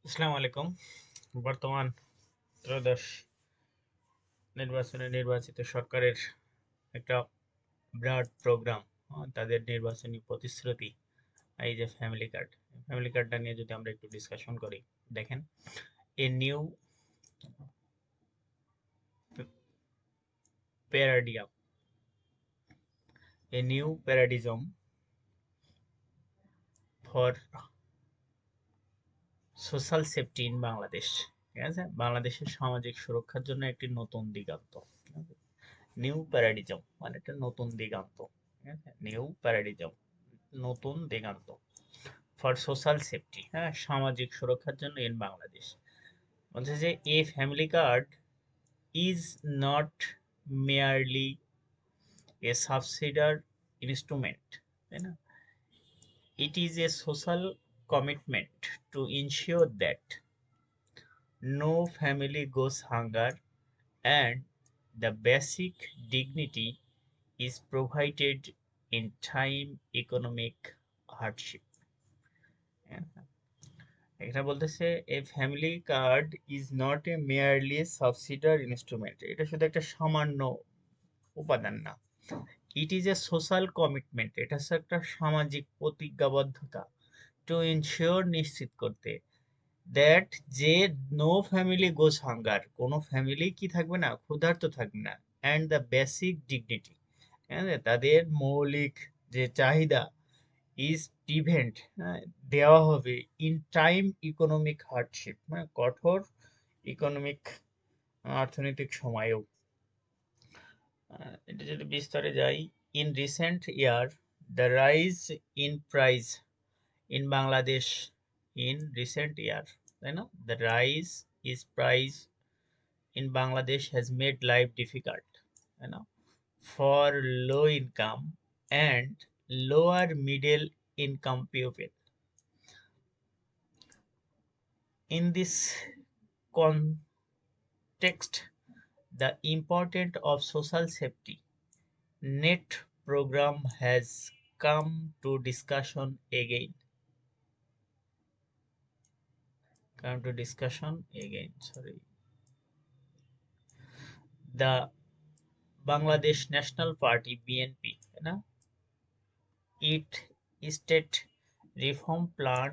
আসসালামু আলাইকুম। বর্তমান ত্রয়োদশ নির্বাচনে নির্বাচিত সরকারের একটা বিরাট প্রোগ্রাম, তাদের নির্বাচনী প্রতিশ্রুতি, এই যে ফ্যামিলি কার্ডটা নিয়ে যদি আমরা একটু ডিসকাশন করি, দেখেন, a new paradigm a new paradigm for social safety in Bangladesh. ঠিক আছে, বাংলাদেশের সামাজিক সুরক্ষার জন্য একটি নতুন দিগন্ত। নিউ প্যারাডিজম মানে একটা নতুন দিগন্ত। ঠিক আছে, নিউ প্যারাডিজম, নতুন দিগন্ত ফর সোশ্যাল সেফটি, হ্যাঁ, সামাজিক সুরক্ষার জন্য ইন বাংলাদেশ। বলছে যে a family card is not merely a subsidy instrument, তাই না? It is a social commitment to ensure that no family goes hunger and the basic dignity is provided in time economic hardship. এখানে বলতেছে a family card is not a merely subsidy instrument, এটা শুধু একটা সামান্য উপাদান না। It is a social commitment, এটা হচ্ছে একটা সামাজিক প্রতিজ্ঞাবদ্ধতা, টু ইনশিওর নিশ্চিত করতে, দ্যাট যে নো ফ্যামিলি গোস হাঙ্গার, কোনো ফ্যামিলি কি থাকবে না, ক্ষুধার্ত থাকবে না, অ্যান্ড দ্য বেসিক ডিগনিটি, তাদের মৌলিক যে চাহিদা, ইজ প্রিভেন্ট, দেওয়া হবে ইন টাইম ইকোনমিক হার্ডশিপ, মানে কঠোর ইকোনমিক অর্থনৈতিক সময়েও। এটা যদি বিস্তারে যাই, in recent year the rise in price in Bangladesh, in recent year, তাই না, the rise is price in Bangladesh has made life difficult, you know, for low income and lower middle income people. In this context, the importance of social safety net program has come to discussion again. Sorry. The Bangladesh National Party (BNP), you know, it state reform plan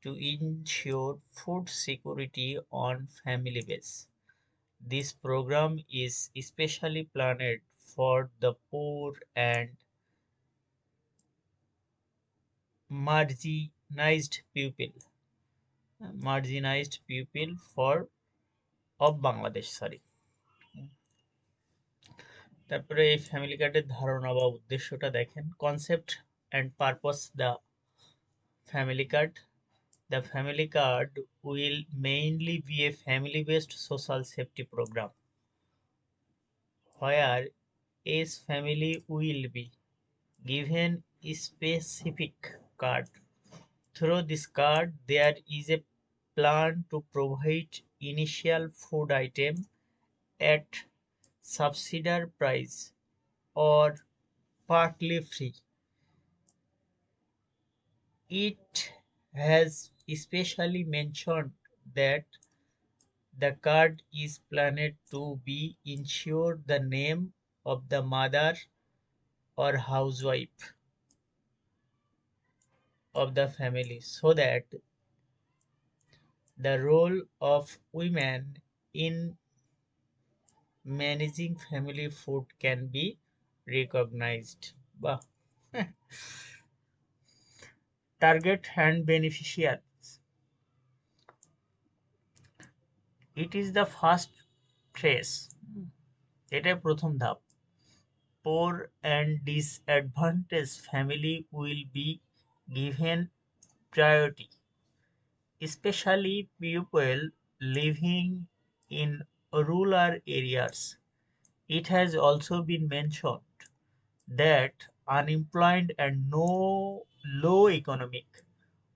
to ensure food security on family base. This program is especially planned for the poor and marginalized people, for of Bangladesh. Sorry. তারপরে এই family কার্ডের ধারণা বা উদ্দেশ্যটা দেখেন, concept and purpose the family card. The family card will mainly be a family-based social safety program where each family will be given a specific card. Through this card, there is a plan to provide initial food item at subsidized price or partly free. It has especially mentioned that the card is planned to be ensure the name of the mother or housewife of the family, so that the role of women in managing family food can be recognized. Bah. Target and beneficiaries. It is the first phase. এটাই প্রথম ধাপ। Poor and disadvantaged family will be given priority, especially people living in rural areas. It has also been mentioned that unemployed and no low economic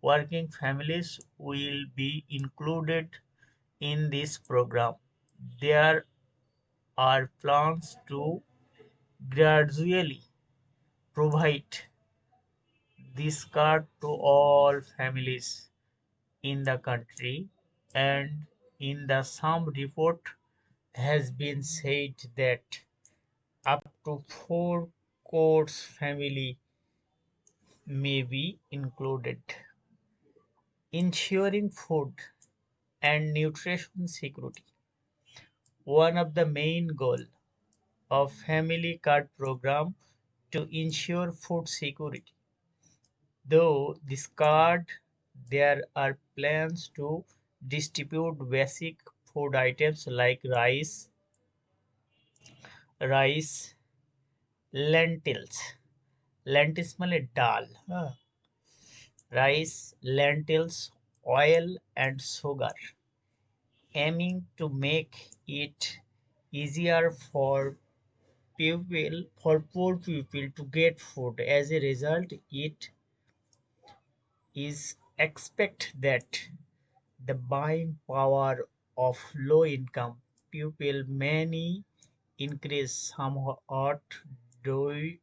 working families will be included in this program. There are plans to gradually provide this card to all families in the country and in the some report has been said that up to 4 course family may be included, ensuring food and nutrition security. One of the main goals of family card program to ensure food security. Though this card, there are plans to distribute basic food items like rice, lentils. Lentils মানে ডাল, হ্যাঁ, rice, lentils, oil and sugar, aiming to make it easier for poor people to get food. As a result, it is expected that the buying power of low-income people may increase somewhat du-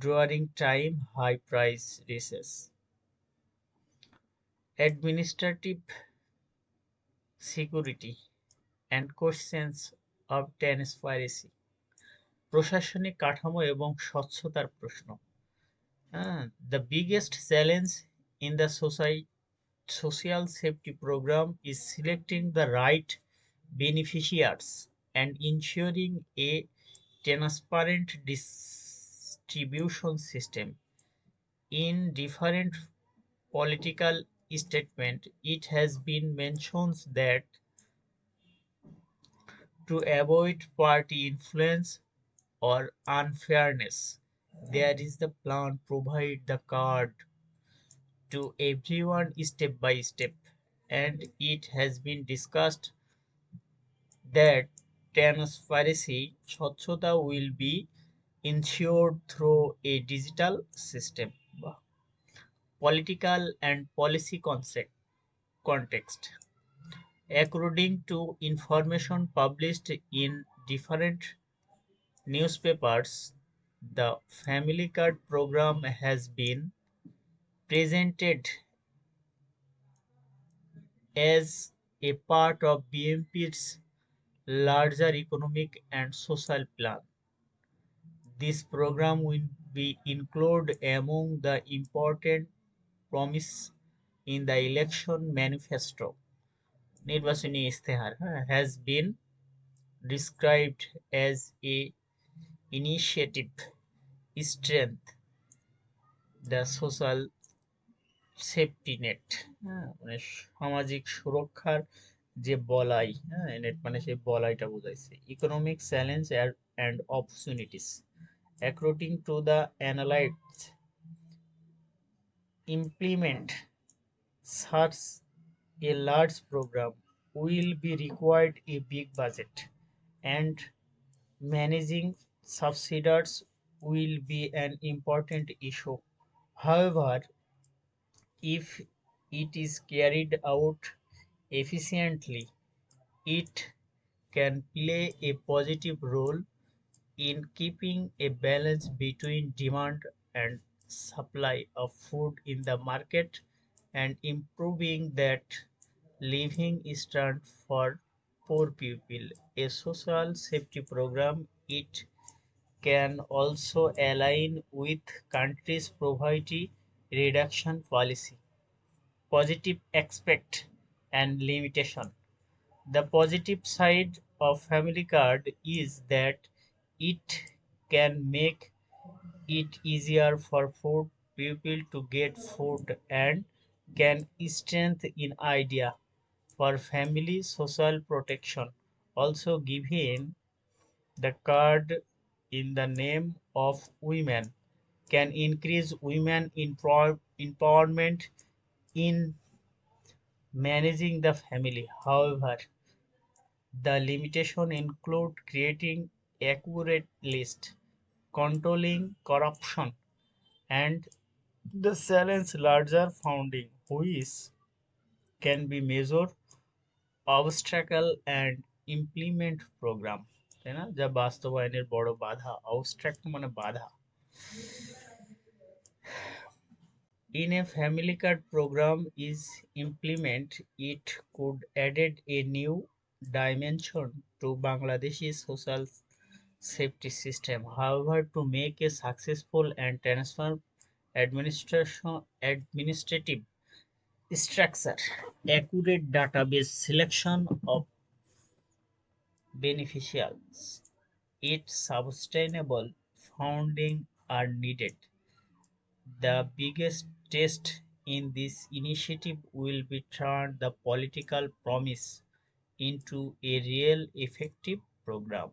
during time high price rises. Administrative security and questions of transparency, প্রশাসনিক কাঠামো এবং স্বচ্ছতার প্রশ্ন। The biggest challenge in the social safety program is selecting the right beneficiaries and ensuring a transparent distribution system. In different political statements, it has been mentioned that to avoid party influence or unfairness, there is the plan provide the card to everyone step by step, and it has been discussed that transparency স্বচ্ছতা will be ensured through a digital system. Political and policy context. According to information published in different newspapers, the family card program has been presented as a part of BMP's larger economic and social plan. This program will be included among the important promise in the election manifesto. নির্বাচনী ইস্তেহার has been described as a initiative strength the social safety net, মানে সামাজিক সুরক্ষার যে বলাই, net মানে সেই বলাইটা বুঝাইছে। Economic challenge and opportunities. According to the analysts, implement such a large program will be required a big budget, and managing subsidies will be an important issue. However, if it is carried out efficiently, it can play a positive role in keeping a balance between demand and supply of food in the market and improving that living standard for poor people. A social safety program it can also align with countries' poverty reduction policy. Positive aspect and limitation. The positive side of family card is that it can make it easier for poor people to get food and can strengthen in idea for family social protection. Also giving the card in the name of women can increase women empowerment in managing the family. However, the limitation include creating accurate list, controlling corruption, and the challenge larger founding, which can be measured obstacle and implement program, তাই না, যা বাস্তবায়নের বড় বাধা। Abstract মানে বাধা। In a family card program is implement, it could added a new dimension to Bangladeshi social safety system. However, to make a successful and transform administrative structure, accurate database selection of beneficiaries, its sustainable funding are needed. The biggest test in this initiative will be turn the political promise into a real effective program.